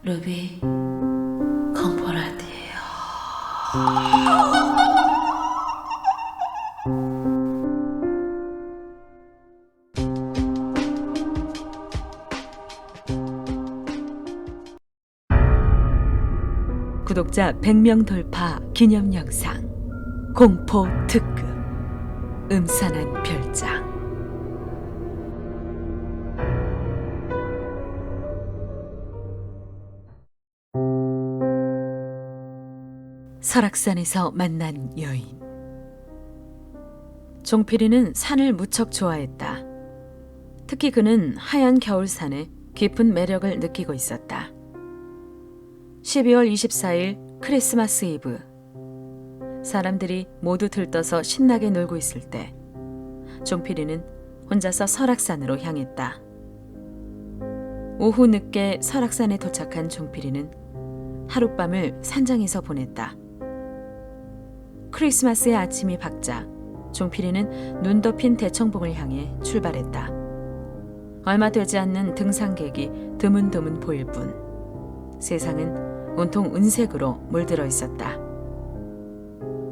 루비 컴포라디에요. 구독자 100명 돌파 기념 영상 공포 특급 음산한 별장. 설악산에서 만난 여인. 종필이는 산을 무척 좋아했다. 특히 그는 하얀 겨울산에 깊은 매력을 느끼고 있었다. 12월 24일 크리스마스 이브. 사람들이 모두 들떠서 신나게 놀고 있을 때 종필이는 혼자서 설악산으로 향했다. 오후 늦게 설악산에 도착한 종필이는 하룻밤을 산장에서 보냈다. 크리스마스의 아침이 밝자 종필이는 눈 덮인 대청봉을 향해 출발했다. 얼마 되지 않는 등산객이 드문드문 보일 뿐 세상은 온통 은색으로 물들어 있었다.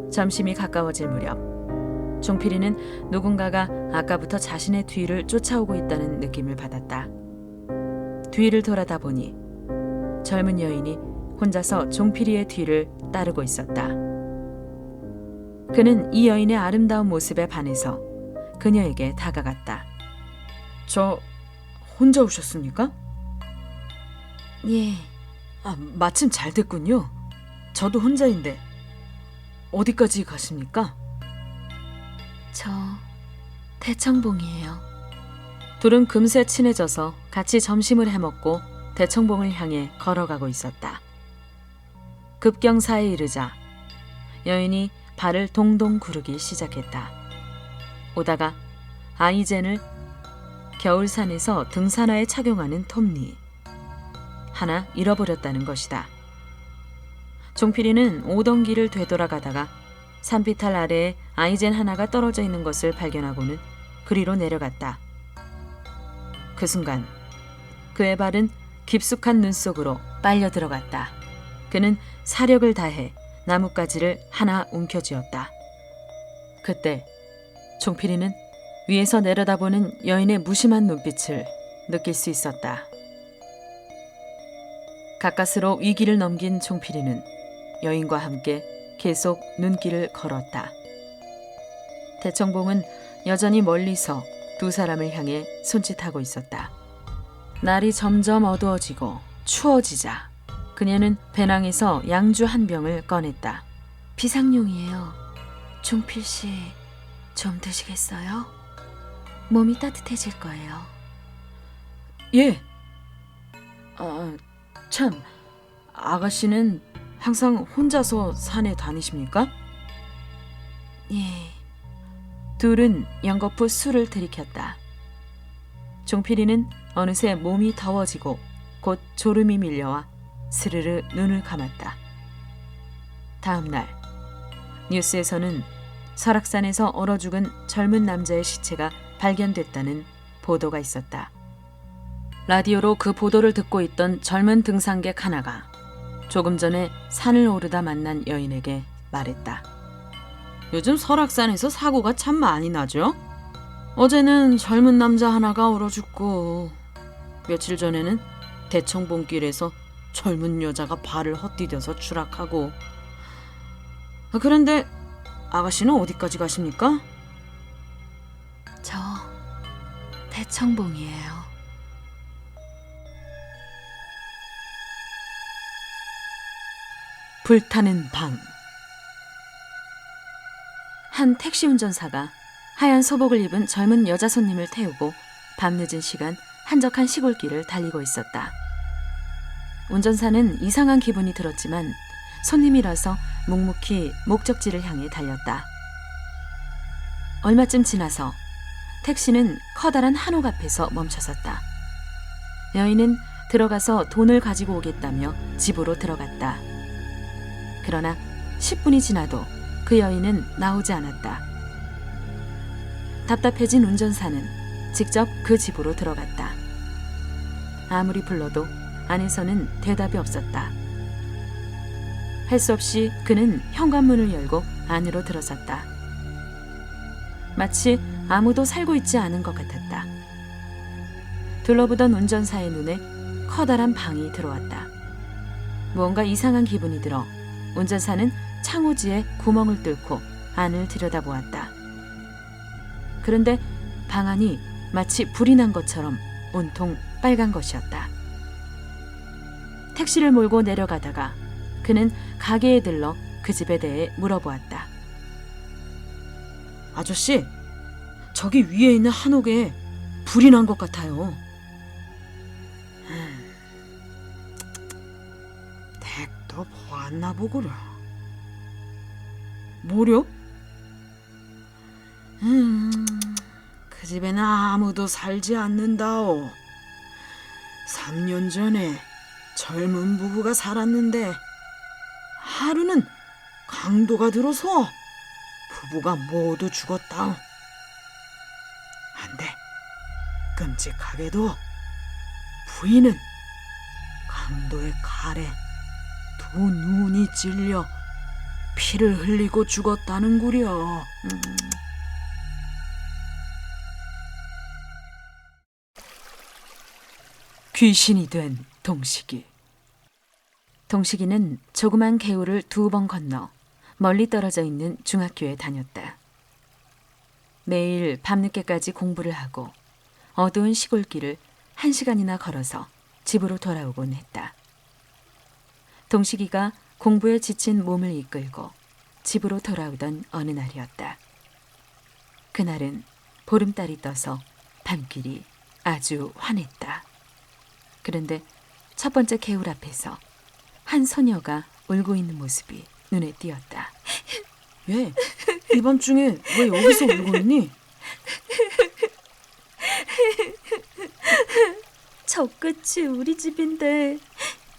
점심이 가까워질 무렵 종필이는 누군가가 아까부터 자신의 뒤를 쫓아오고 있다는 느낌을 받았다. 뒤를 돌아다 보니 젊은 여인이 혼자서 종필이의 뒤를 따르고 있었다. 그는 이 여인의 아름다운 모습에 반해서 그녀에게 다가갔다. 저 혼자 오셨습니까? 예, 마침 잘 됐군요. 저도 혼자인데 어디까지 가십니까? 저 대청봉이에요. 둘은 금세 친해져서 같이 점심을 해먹고 대청봉을 향해 걸어가고 있었다. 급경사에 이르자 여인이 발을 동동 구르기 시작했다. 오다가 아이젠을 겨울산에서 등산화에 착용하는 톱니 하나 잃어버렸다는 것이다. 종필이는 오던 길을 되돌아가다가 산비탈 아래에 아이젠 하나가 떨어져 있는 것을 발견하고는 그리로 내려갔다. 그 순간 그의 발은 깊숙한 눈 속으로 빨려 들어갔다. 그는 사력을 다해 나뭇가지를 하나 움켜쥐었다. 그때 종필이는 위에서 내려다보는 여인의 무심한 눈빛을 느낄 수 있었다. 가까스로 위기를 넘긴 종필이는 여인과 함께 계속 눈길을 걸었다. 대청봉은 여전히 멀리서 두 사람을 향해 손짓하고 있었다. 날이 점점 어두워지고 추워지자 그녀는 배낭에서 양주 한 병을 꺼냈다. 비상용이에요. 종필씨, 좀 드시겠어요? 몸이 따뜻해질 거예요. 예. 참, 아가씨는 항상 혼자서 산에 다니십니까? 예, 둘은 연거푸 술을 들이켰다. 종필이는 어느새 몸이 더워지고 곧 졸음이 밀려와 스르르 눈을 감았다. 다음 날 뉴스에서는 설악산에서 얼어 죽은 젊은 남자의 시체가 발견됐다는 보도가 있었다. 라디오로 그 보도를 듣고 있던 젊은 등산객 하나가 조금 전에 산을 오르다 만난 여인에게 말했다. 요즘 설악산에서 사고가 참 많이 나죠? 어제는 젊은 남자 하나가 얼어 죽고 며칠 전에는 대청봉길에서 젊은 여자가 발을 헛디뎌서 추락하고. 그런데 아가씨는 어디까지 가십니까? 저 대청봉이에요. 불타는 방. 한 택시 운전사가 하얀 소복을 입은 젊은 여자 손님을 태우고 밤늦은 시간 한적한 시골길을 달리고 있었다. 운전사는 이상한 기분이 들었지만 손님이라서 묵묵히 목적지를 향해 달렸다. 얼마쯤 지나서 택시는 커다란 한옥 앞에서 멈춰섰다. 여인은 들어가서 돈을 가지고 오겠다며 집으로 들어갔다. 그러나 10분이 지나도 그 여인은 나오지 않았다. 답답해진 운전사는 직접 그 집으로 들어갔다. 아무리 불러도 안에서는 대답이 없었다. 할 수 없이 그는 현관문을 열고 안으로 들어섰다. 마치 아무도 살고 있지 않은 것 같았다. 둘러보던 운전사의 눈에 커다란 방이 들어왔다. 무언가 이상한 기분이 들어 운전사는 창호지에 구멍을 뚫고 안을 들여다보았다. 그런데 방 안이 마치 불이 난 것처럼 온통 빨간 것이었다. 택시를 몰고 내려가다가 그는 가게에 들러 그 집에 대해 물어보았다. 아저씨, 저기 위에 있는 한옥에 불이 난 것 같아요. 댁도 보았나 보구려. 뭐려? 그 집에는 아무도 살지 않는다오. 3년 전에 젊은 부부가 살았는데 하루는 강도가 들어서 부부가 모두 죽었다오. 한데 끔찍하게도 부인은 강도의 칼에 두 눈이 찔려 피를 흘리고 죽었다는구려. 귀신이 된 동식이. 동식이는 조그만 개울을 2번 건너 멀리 떨어져 있는 중학교에 다녔다. 매일 밤늦게까지 공부를 하고 어두운 시골길을 1시간이나 걸어서 집으로 돌아오곤 했다. 동식이가 공부에 지친 몸을 이끌고 집으로 돌아오던 어느 날이었다. 그날은 보름달이 떠서 밤길이 아주 환했다. 그런데 첫 번째 개울 앞에서 한 소녀가 울고 있는 모습이 눈에 띄었다. 왜? 이 밤중에 왜 여기서 울고 있니? 저 끝이 우리 집인데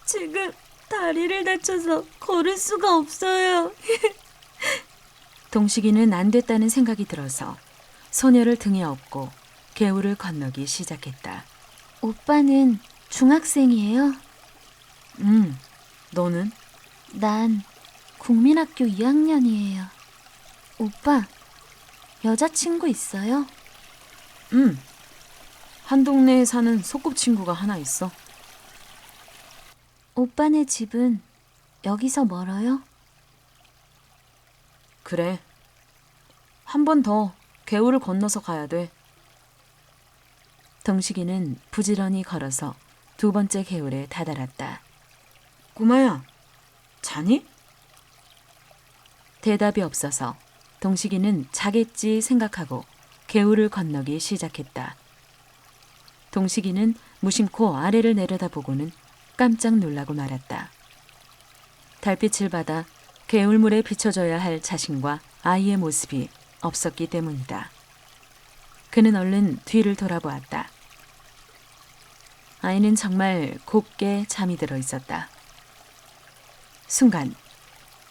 지금 다리를 다쳐서 걸을 수가 없어요. 동식이는 안 됐다는 생각이 들어서 소녀를 등에 업고 개울을 건너기 시작했다. 오빠는 중학생이에요? 너는? 난 국민학교 2학년이에요. 오빠, 여자친구 있어요? 한 동네에 사는 소꿉친구가 하나 있어. 오빠네 집은 여기서 멀어요? 그래. 한 번 더 개울을 건너서 가야 돼. 동식이는 부지런히 걸어서 2번째 개울에 다다랐다. 꼬마야, 자니? 대답이 없어서 동식이는 자겠지 생각하고 개울을 건너기 시작했다. 동식이는 무심코 아래를 내려다보고는 깜짝 놀라고 말았다. 달빛을 받아 개울물에 비춰줘야 할 자신과 아이의 모습이 없었기 때문이다. 그는 얼른 뒤를 돌아보았다. 아이는 정말 곱게 잠이 들어 있었다. 순간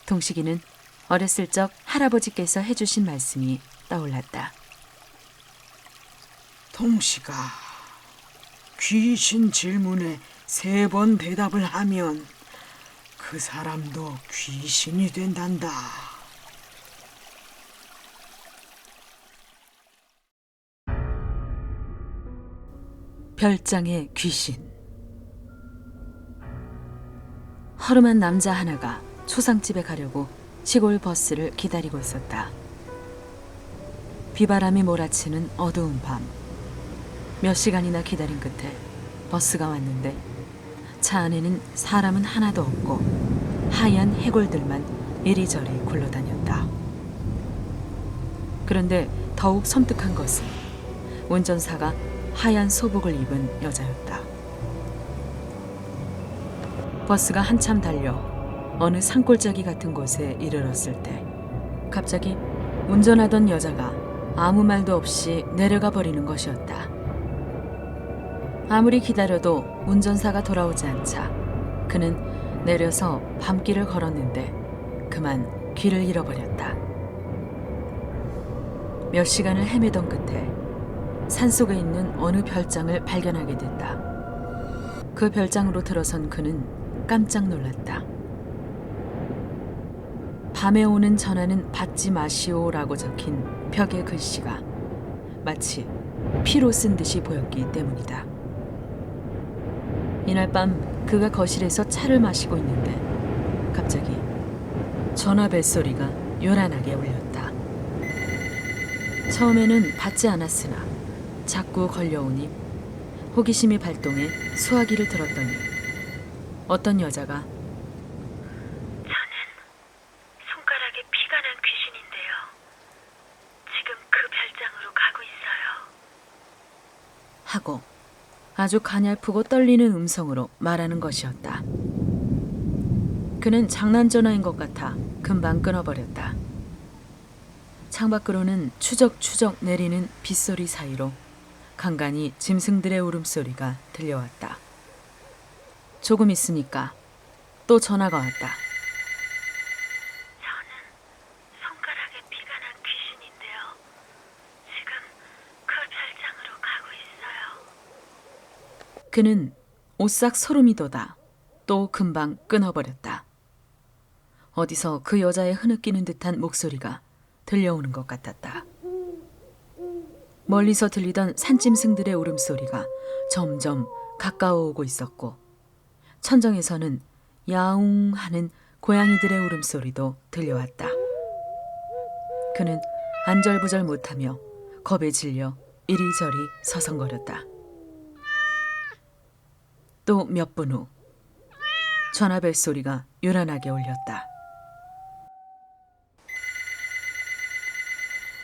동식이는 어렸을 적 할아버지께서 해주신 말씀이 떠올랐다. 동식아, 귀신 질문에 3번 대답을 하면 그 사람도 귀신이 된단다. 별장의 귀신. 허름한 남자 하나가 초상집에 가려고 시골 버스를 기다리고 있었다. 비바람이 몰아치는 어두운 밤. 몇 시간이나 기다린 끝에 버스가 왔는데 차 안에는 사람은 하나도 없고 하얀 해골들만 이리저리 굴러다녔다. 그런데 더욱 섬뜩한 것은 운전사가 하얀 소복을 입은 여자였다. 버스가 한참 달려 어느 산골짜기 같은 곳에 이르렀을 때 갑자기 운전하던 여자가 아무 말도 없이 내려가 버리는 것이었다. 아무리 기다려도 운전사가 돌아오지 않자 그는 내려서 밤길을 걸었는데 그만 길을 잃어버렸다. 몇 시간을 헤매던 끝에 산속에 있는 어느 별장을 발견하게 됐다. 그 별장으로 들어선 그는 깜짝 놀랐다. 밤에 오는 전화는 받지 마시오라고 적힌 벽의 글씨가 마치 피로 쓴 듯이 보였기 때문이다. 이날 밤 그가 거실에서 차를 마시고 있는데 갑자기 전화 벨소리가 요란하게 울렸다. 처음에는 받지 않았으나 자꾸 걸려오니 호기심이 발동해 수화기를 들었더니 어떤 여자가 저는 손가락에 피가 난 귀신인데요. 지금 그 별장으로 가고 있어요. 하고 아주 가냘프고 떨리는 음성으로 말하는 것이었다. 그는 장난 전화인 것 같아 금방 끊어버렸다. 창밖으로는 추적추적 내리는 빗소리 사이로 간간히 짐승들의 울음소리가 들려왔다. 조금 있으니까 또 전화가 왔다. 저는 손가락에 피가 난 귀신인데요. 지금 그 별장으로 가고 있어요. 그는 오싹 소름이 돋아 또 금방 끊어버렸다. 어디서 그 여자의 흐느끼는 듯한 목소리가 들려오는 것 같았다. 멀리서 들리던 산짐승들의 울음소리가 점점 가까워오고 있었고 천정에서는 야웅 하는 고양이들의 울음소리도 들려왔다. 그는 안절부절 못하며 겁에 질려 이리저리 서성거렸다. 또 몇 분 후 전화벨 소리가 요란하게 울렸다.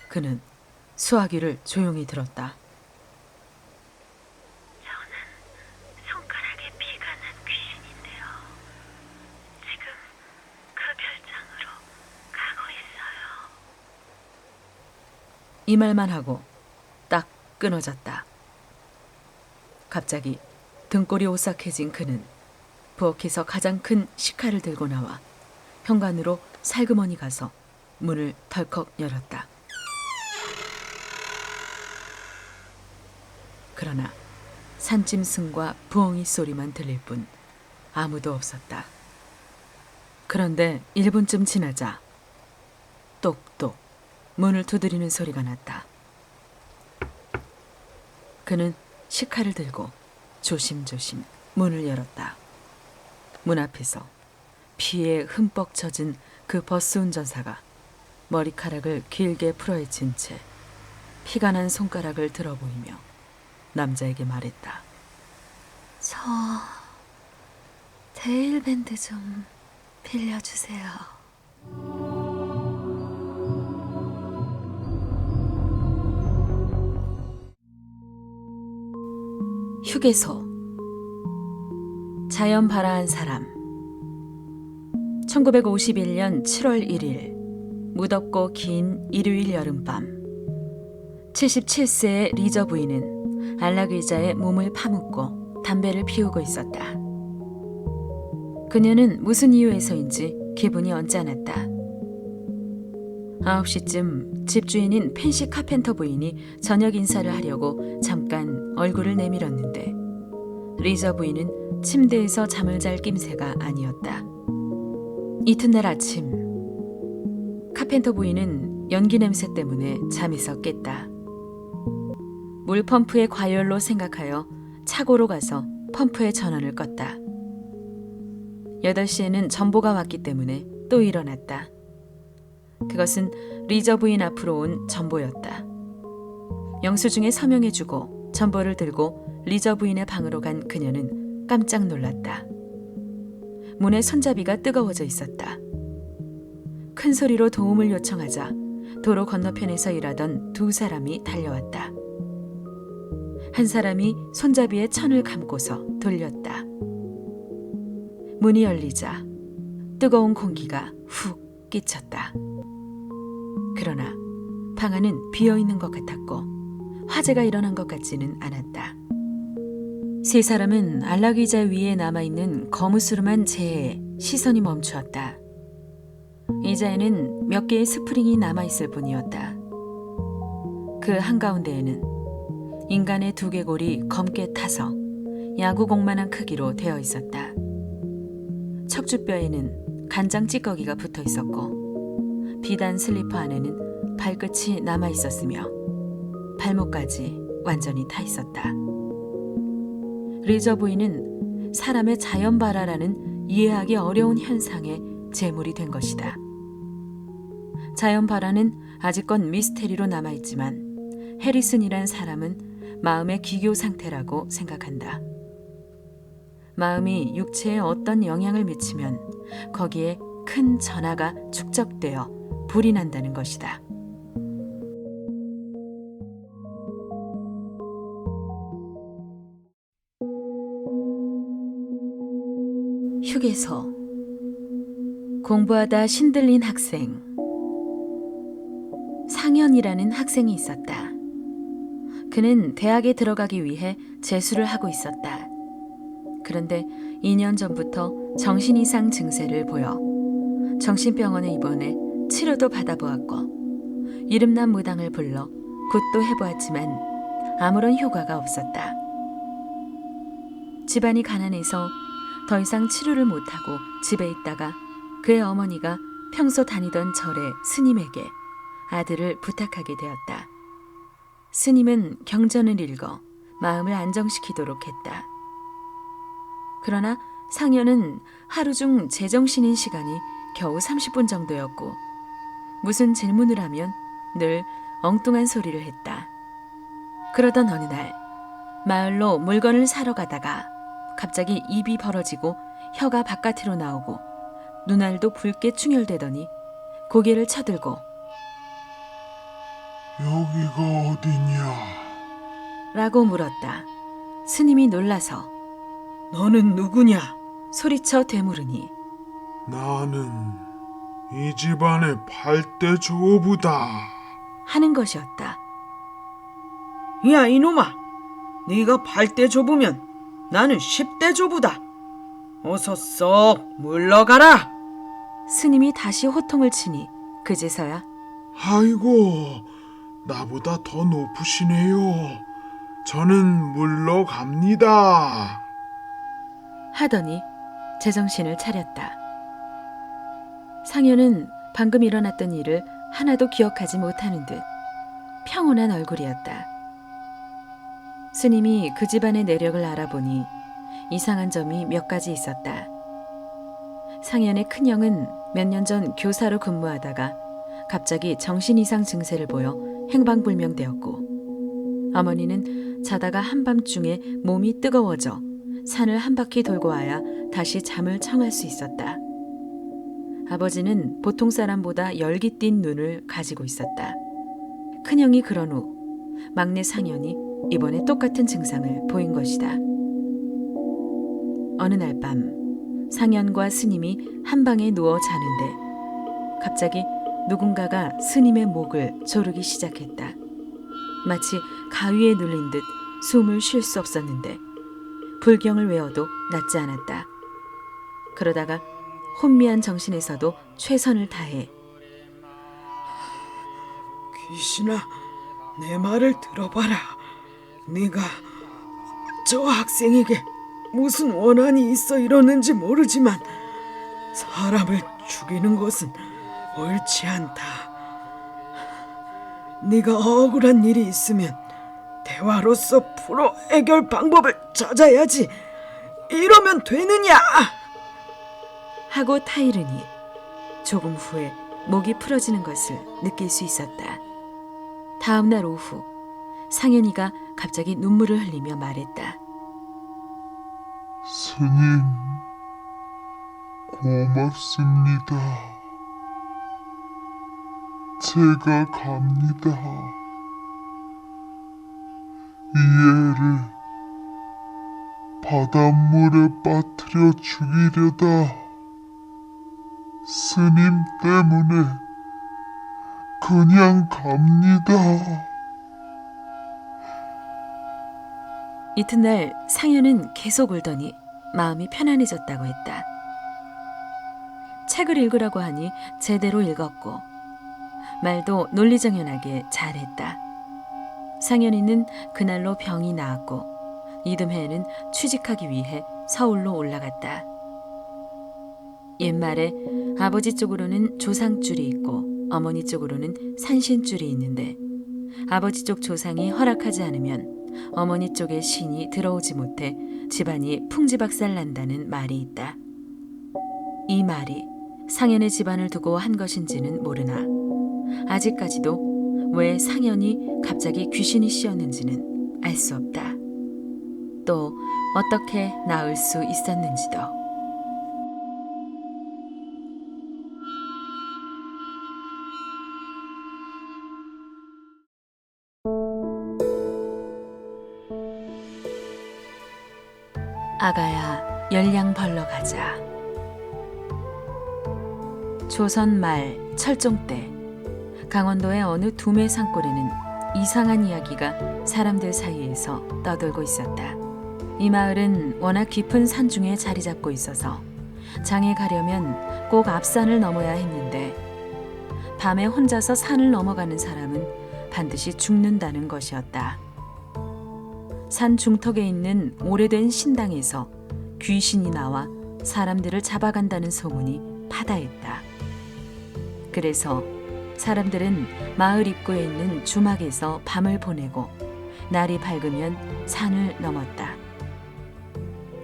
그는 수화기를 조용히 들었다. 저는 손가락에 피가 난 귀신인데요. 지금 그 별장으로 가고 있어요. 이 말만 하고 딱 끊어졌다. 갑자기 등골이 오싹해진 그는 부엌에서 가장 큰 식칼을 들고 나와 현관으로 살그머니 가서 문을 덜컥 열었다. 그러나 산짐승과 부엉이 소리만 들릴 뿐 아무도 없었다. 그런데 1분쯤 지나자 똑똑 문을 두드리는 소리가 났다. 그는 식칼을 들고 조심조심 문을 열었다. 문 앞에서 피에 흠뻑 젖은 그 버스 운전사가 머리카락을 길게 풀어헤친 채 피가 난 손가락을 들어 보이며 남자에게 말했다. 저 데일밴드 좀 빌려주세요. 휴게소. 자연 발아한 사람. 1951년 7월 1일 무덥고 긴 일요일 여름밤 77세의 리저 부인은 안락 의자에 몸을 파묻고 담배를 피우고 있었다. 그녀는 무슨 이유에서인지 기분이 언짢았다. 9시쯤 집주인인 펜시 카펜터 부인이 저녁 인사를 하려고 잠깐 얼굴을 내밀었는데 리저 부인은 침대에서 잠을 잘 낌새가 아니었다. 이튿날 아침 카펜터 부인은 연기 냄새 때문에 잠에서 깼다. 물펌프의 과열로 생각하여 차고로 가서 펌프의 전원을 껐다. 8시에는 전보가 왔기 때문에 또 일어났다. 그것은 리저 부인 앞으로 온 전보였다. 영수증에 서명해주고 전보를 들고 리저 부인의 방으로 간 그녀는 깜짝 놀랐다. 문에 손잡이가 뜨거워져 있었다. 큰 소리로 도움을 요청하자 도로 건너편에서 일하던 두 사람이 달려왔다. 한 사람이 손잡이에 천을 감고서 돌렸다. 문이 열리자 뜨거운 공기가 훅 끼쳤다. 그러나 방 안은 비어있는 것 같았고 화재가 일어난 것 같지는 않았다. 세 사람은 안락 의자 위에 남아있는 거무스름한 재에 시선이 멈추었다. 의자에는 몇 개의 스프링이 남아있을 뿐이었다. 그 한가운데에는 인간의 두개골이 검게 타서 야구공만한 크기로 되어 있었다. 척추뼈에는 간장 찌꺼기가 붙어 있었고 비단 슬리퍼 안에는 발끝이 남아 있었으며 발목까지 완전히 타 있었다. 리저 부인은 사람의 자연 발화라는 이해하기 어려운 현상의 제물이 된 것이다. 자연 발화는 아직건 미스테리로 남아있지만 해리슨이란 사람은 마음의 기교 상태라고 생각한다. 마음이 육체에 어떤 영향을 미치면 거기에 큰 전하가 축적되어 불이 난다는 것이다. 휴게소. 공부하다 신들린 학생 상현이라는 학생이 있었다. 그는 대학에 들어가기 위해 재수를 하고 있었다. 그런데 2년 전부터 정신 이상 증세를 보여 정신병원에 입원해 치료도 받아보았고 이름난 무당을 불러 굿도 해보았지만 아무런 효과가 없었다. 집안이 가난해서 더 이상 치료를 못하고 집에 있다가 그의 어머니가 평소 다니던 절의 스님에게 아들을 부탁하게 되었다. 스님은 경전을 읽어 마음을 안정시키도록 했다. 그러나 상현은 하루 중 제정신인 시간이 겨우 30분 정도였고 무슨 질문을 하면 늘 엉뚱한 소리를 했다. 그러던 어느 날 마을로 물건을 사러 가다가 갑자기 입이 벌어지고 혀가 바깥으로 나오고 눈알도 붉게 충혈되더니 고개를 쳐들고 여기가 어디냐? 라고 물었다. 스님이 놀라서 너는 누구냐? 소리쳐 되물으니 나는 이 집안의 8대 조부다. 하는 것이었다. 야 이놈아, 네가 8대 조부면 나는 10대 조부다. 어서 썩 물러가라. 스님이 다시 호통을 치니 그제서야 아이고, 나보다 더 높으시네요. 저는 물러갑니다. 하더니 제정신을 차렸다. 상현은 방금 일어났던 일을 하나도 기억하지 못하는 듯 평온한 얼굴이었다. 스님이 그 집안의 내력을 알아보니 이상한 점이 몇 가지 있었다. 상현의 큰형은 몇 년 전 교사로 근무하다가 갑자기 정신 이상 증세를 보여 행방불명되었고 어머니는 자다가 한밤중에 몸이 뜨거워져 산을 한 바퀴 돌고 와야 다시 잠을 청할 수 있었다. 아버지는 보통 사람보다 열기 띈 눈을 가지고 있었다. 큰형이 그런 후 막내 상현이 이번에 똑같은 증상을 보인 것이다. 어느 날 밤 상현과 스님이 한 방에 누워 자는데 갑자기 누군가가 스님의 목을 조르기 시작했다. 마치 가위에 눌린 듯 숨을 쉴 수 없었는데 불경을 외워도 낫지 않았다. 그러다가 혼미한 정신에서도 최선을 다해 귀신아, 내 말을 들어봐라. 네가 저 학생에게 무슨 원한이 있어 이러는지 모르지만 사람을 죽이는 것은 옳지 않다. 네가 억울한 일이 있으면 대화로서 풀어 해결 방법을 찾아야지. 이러면 되느냐? 하고 타이르니 조금 후에 목이 풀어지는 것을 느낄 수 있었다. 다음 날 오후 상현이가 갑자기 눈물을 흘리며 말했다. 스님, 고맙습니다. 제가 갑니다. 이 애를 바닷물에 빠뜨려 죽이려다 스님 때문에 그냥 갑니다. 이튿날 상현은 계속 울더니 마음이 편안해졌다고 했다. 책을 읽으라고 하니 제대로 읽었고 말도 논리정연하게 잘했다. 상현이는 그날로 병이 나았고 이듬해에는 취직하기 위해 서울로 올라갔다. 옛말에 아버지 쪽으로는 조상줄이 있고 어머니 쪽으로는 산신줄이 있는데 아버지 쪽 조상이 허락하지 않으면 어머니 쪽의 신이 들어오지 못해 집안이 풍지박살 난다는 말이 있다. 이 말이 상현의 집안을 두고 한 것인지는 모르나 아직까지도 왜 상현이 갑자기 귀신이 씌었는지는 알 수 없다. 또 어떻게 나을 수 있었는지도. 아가야, 열량 벌러 가자. 조선 말 철종 때 강원도의 어느 두메 산골에는 이상한 이야기가 사람들 사이에서 떠돌고 있었다. 이 마을은 워낙 깊은 산중에 자리 잡고 있어서 장에 가려면 꼭 앞산을 넘어야 했는데 밤에 혼자서 산을 넘어가는 사람은 반드시 죽는다는 것이었다. 산 중턱에 있는 오래된 신당에서 귀신이 나와 사람들을 잡아간다는 소문이 파다했다. 그래서 사람들은 마을 입구에 있는 주막에서 밤을 보내고 날이 밝으면 산을 넘었다.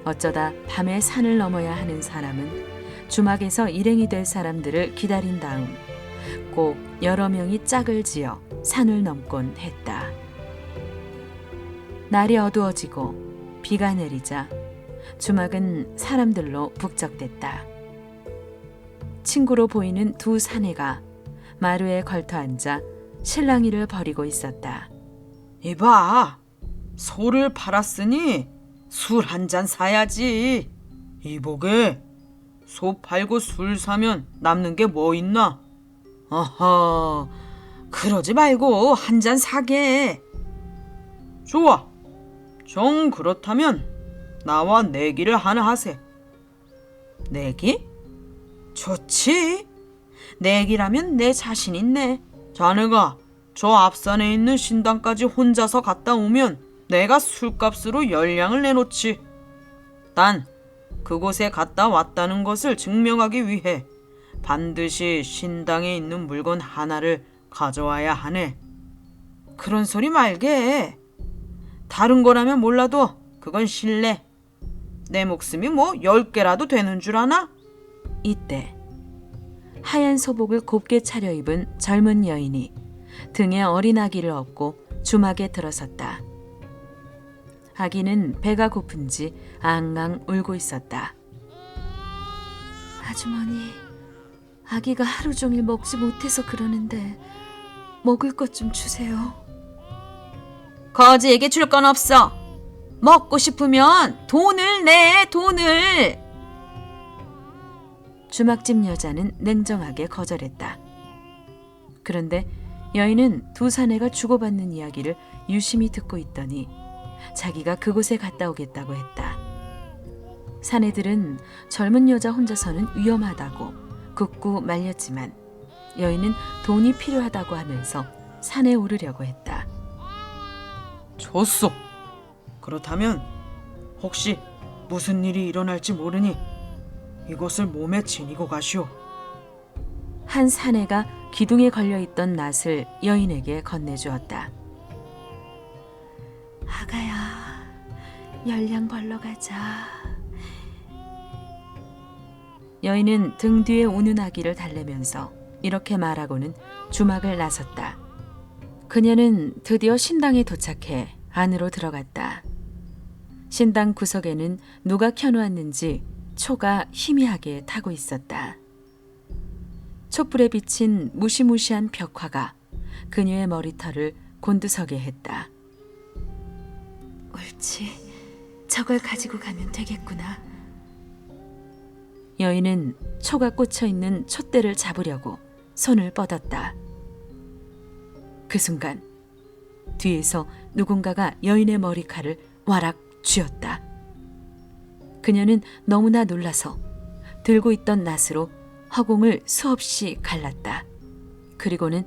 어쩌다 밤에 산을 넘어야 하는 사람은 주막에서 일행이 될 사람들을 기다린 다음 꼭 여러 명이 짝을 지어 산을 넘곤 했다. 날이 어두워지고 비가 내리자 주막은 사람들로 북적댔다. 친구로 보이는 두 사내가 마루에 걸터 앉아 실랑이를 벌이고 있었다. 이봐, 소를 팔았으니 술 한 잔 사야지. 이보게, 소 팔고 술 사면 남는 게 뭐 있나? 어허, 그러지 말고 한 잔 사게. 좋아, 정 그렇다면 나와 내기를 하나 하세. 내기? 좋지. 내기라면 내 자신 있네. 자네가 저 앞산에 있는 신당까지 혼자서 갔다 오면 내가 술값으로 열량을 내놓지. 단 그곳에 갔다 왔다는 것을 증명하기 위해 반드시 신당에 있는 물건 하나를 가져와야 하네. 그런 소리 말게. 다른 거라면 몰라도 그건 실례. 내 목숨이 뭐 10개라도 되는 줄 아나? 이때 하얀 소복을 곱게 차려입은 젊은 여인이 등에 어린 아기를 업고 주막에 들어섰다. 아기는 배가 고픈지 앙앙 울고 있었다. 아주머니, 아기가 하루 종일 먹지 못해서 그러는데 먹을 것 좀 주세요. 거지에게 줄 건 없어. 먹고 싶으면 돈을 내, 돈을. 주막집 여자는 냉정하게 거절했다. 그런데 여인은 두 사내가 주고받는 이야기를 유심히 듣고 있더니 자기가 그곳에 갔다 오겠다고 했다. 사내들은 젊은 여자 혼자서는 위험하다고 굳고 말렸지만 여인은 돈이 필요하다고 하면서 산에 오르려고 했다. 좋소. 그렇다면 혹시 무슨 일이 일어날지 모르니 이것을 몸에 지니고 가시오. 한 사내가 기둥에 걸려있던 낫을 여인에게 건네주었다. 아가야, 열량 벌러 가자. 여인은 등 뒤에 우는 아기를 달래면서 이렇게 말하고는 주막을 나섰다. 그녀는 드디어 신당에 도착해 안으로 들어갔다. 신당 구석에는 누가 켜놓았는지 초가 희미하게 타고 있었다. 촛불에 비친 무시무시한 벽화가 그녀의 머리털을 곤두서게 했다. 옳지, 저걸 가지고 가면 되겠구나. 여인은 초가 꽂혀있는 촛대를 잡으려고 손을 뻗었다. 그 순간 뒤에서 누군가가 여인의 머리칼을 와락 쥐었다. 그녀는 너무나 놀라서 들고 있던 낫으로 허공을 수없이 갈랐다. 그리고는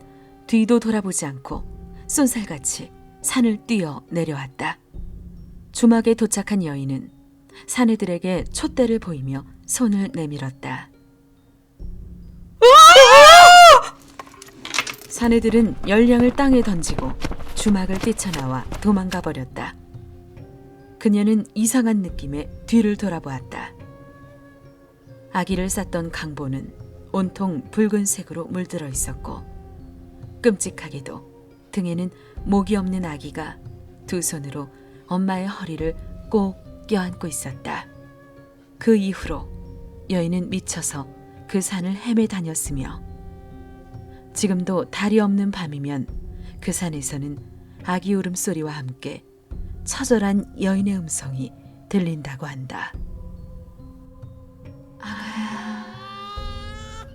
뒤도 돌아보지 않고 쏜살같이 산을 뛰어 내려왔다. 주막에 도착한 여인은 사내들에게 촛대를 보이며 손을 내밀었다. 사내들은 열량을 땅에 던지고 주막을 뛰쳐나와 도망가 버렸다. 그녀는 이상한 느낌에 뒤를 돌아보았다. 아기를 쌌던 강보는 온통 붉은색으로 물들어 있었고 끔찍하게도 등에는 목이 없는 아기가 두 손으로 엄마의 허리를 꼭 껴안고 있었다. 그 이후로 여인은 미쳐서 그 산을 헤매 다녔으며 지금도 달이 없는 밤이면 그 산에서는 아기 울음소리와 함께 처절한 여인의 음성이 들린다고 한다. 아가야,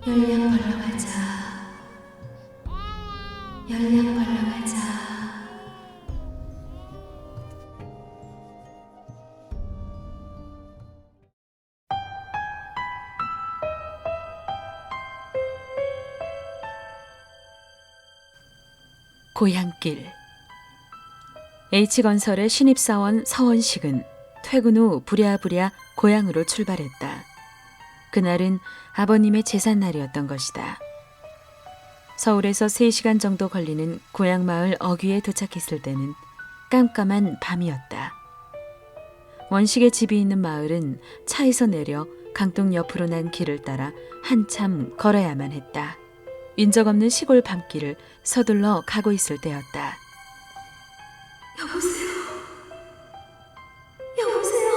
열량 벌러 가자. 열량 벌러 가자. 고향길. H건설의 신입사원 서원식은 퇴근 후 부랴부랴 고향으로 출발했다. 그날은 아버님의 제삿날이었던 것이다. 서울에서 3시간 정도 걸리는 고향 마을 어귀에 도착했을 때는 깜깜한 밤이었다. 원식의 집이 있는 마을은 차에서 내려 강동 옆으로 난 길을 따라 한참 걸어야만 했다. 인적 없는 시골 밤길을 서둘러 가고 있을 때였다. 여보세요? 여보세요?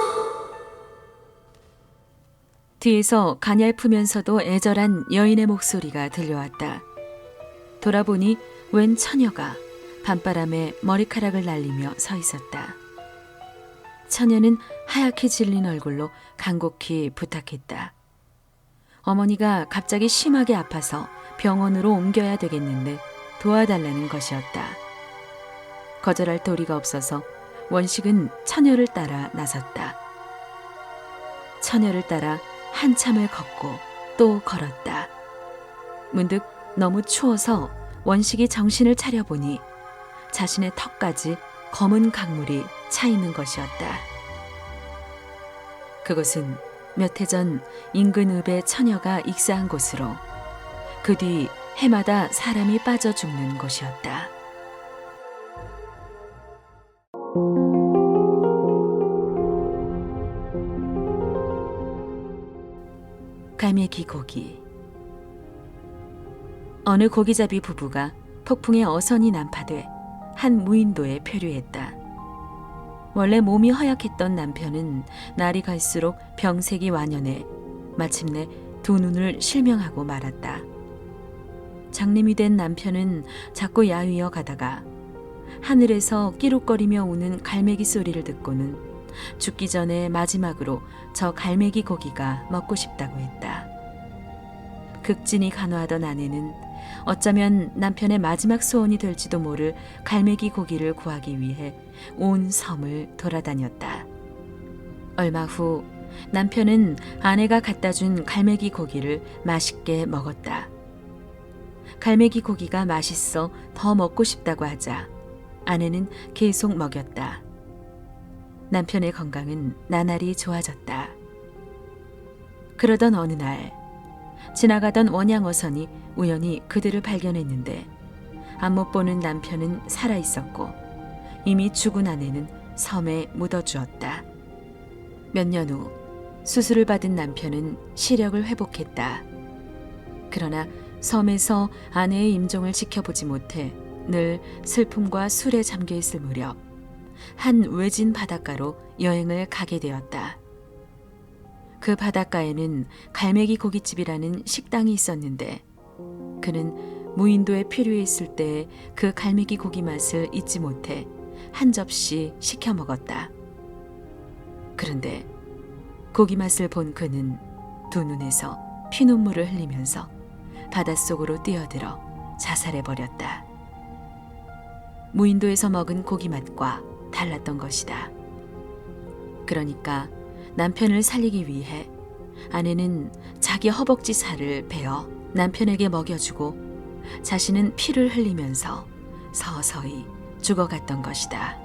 뒤에서 가냘프면서도 애절한 여인의 목소리가 들려왔다. 돌아보니 웬 처녀가 밤바람에 머리카락을 날리며 서 있었다. 처녀는 하얗게 질린 얼굴로 간곡히 부탁했다. 어머니가 갑자기 심하게 아파서 병원으로 옮겨야 되겠는데 도와달라는 것이었다. 거절할 도리가 없어서 원식은 처녀를 따라 나섰다. 처녀를 따라 한참을 걷고 또 걸었다. 문득 너무 추워서 원식이 정신을 차려보니 자신의 턱까지 검은 강물이 차 있는 것이었다. 그곳은 몇 해 전 인근 읍의 처녀가 익사한 곳으로 그 뒤 해마다 사람이 빠져 죽는 곳이었다. 갈매기 고기. 어느 고기잡이 부부가 폭풍에 어선이 난파돼 한 무인도에 표류했다. 원래 몸이 허약했던 남편은 날이 갈수록 병색이 완연해 마침내 두 눈을 실명하고 말았다. 장님이 된 남편은 자꾸 야위어 가다가 하늘에서 끼룩거리며 우는 갈매기 소리를 듣고는 죽기 전에 마지막으로 저 갈매기 고기가 먹고 싶다고 했다. 극진히 간호하던 아내는 어쩌면 남편의 마지막 소원이 될지도 모를 갈매기 고기를 구하기 위해 온 섬을 돌아다녔다. 얼마 후 남편은 아내가 갖다 준 갈매기 고기를 맛있게 먹었다. 갈매기 고기가 맛있어 더 먹고 싶다고 하자 아내는 계속 먹였다. 남편의 건강은 나날이 좋아졌다. 그러던 어느 날 지나가던 원양어선이 우연히 그들을 발견했는데 안못 보는 남편은 살아있었고 이미 죽은 아내는 섬에 묻어주었다. 몇 년 후 수술을 받은 남편은 시력을 회복했다. 그러나 섬에서 아내의 임종을 지켜보지 못해 늘 슬픔과 술에 잠겨있을 무렵 한 외진 바닷가로 여행을 가게 되었다. 그 바닷가에는 갈매기 고깃집이라는 식당이 있었는데 그는 무인도에 표류해 있을 때 그 갈매기 고기 맛을 잊지 못해 한 접시 시켜 먹었다. 그런데 고기 맛을 본 그는 두 눈에서 피눈물을 흘리면서 바닷속으로 뛰어들어 자살해버렸다. 무인도에서 먹은 고기 맛과 달랐던 것이다. 그러니까 남편을 살리기 위해 아내는 자기 허벅지 살을 베어 남편에게 먹여주고 자신은 피를 흘리면서 서서히 죽어갔던 것이다.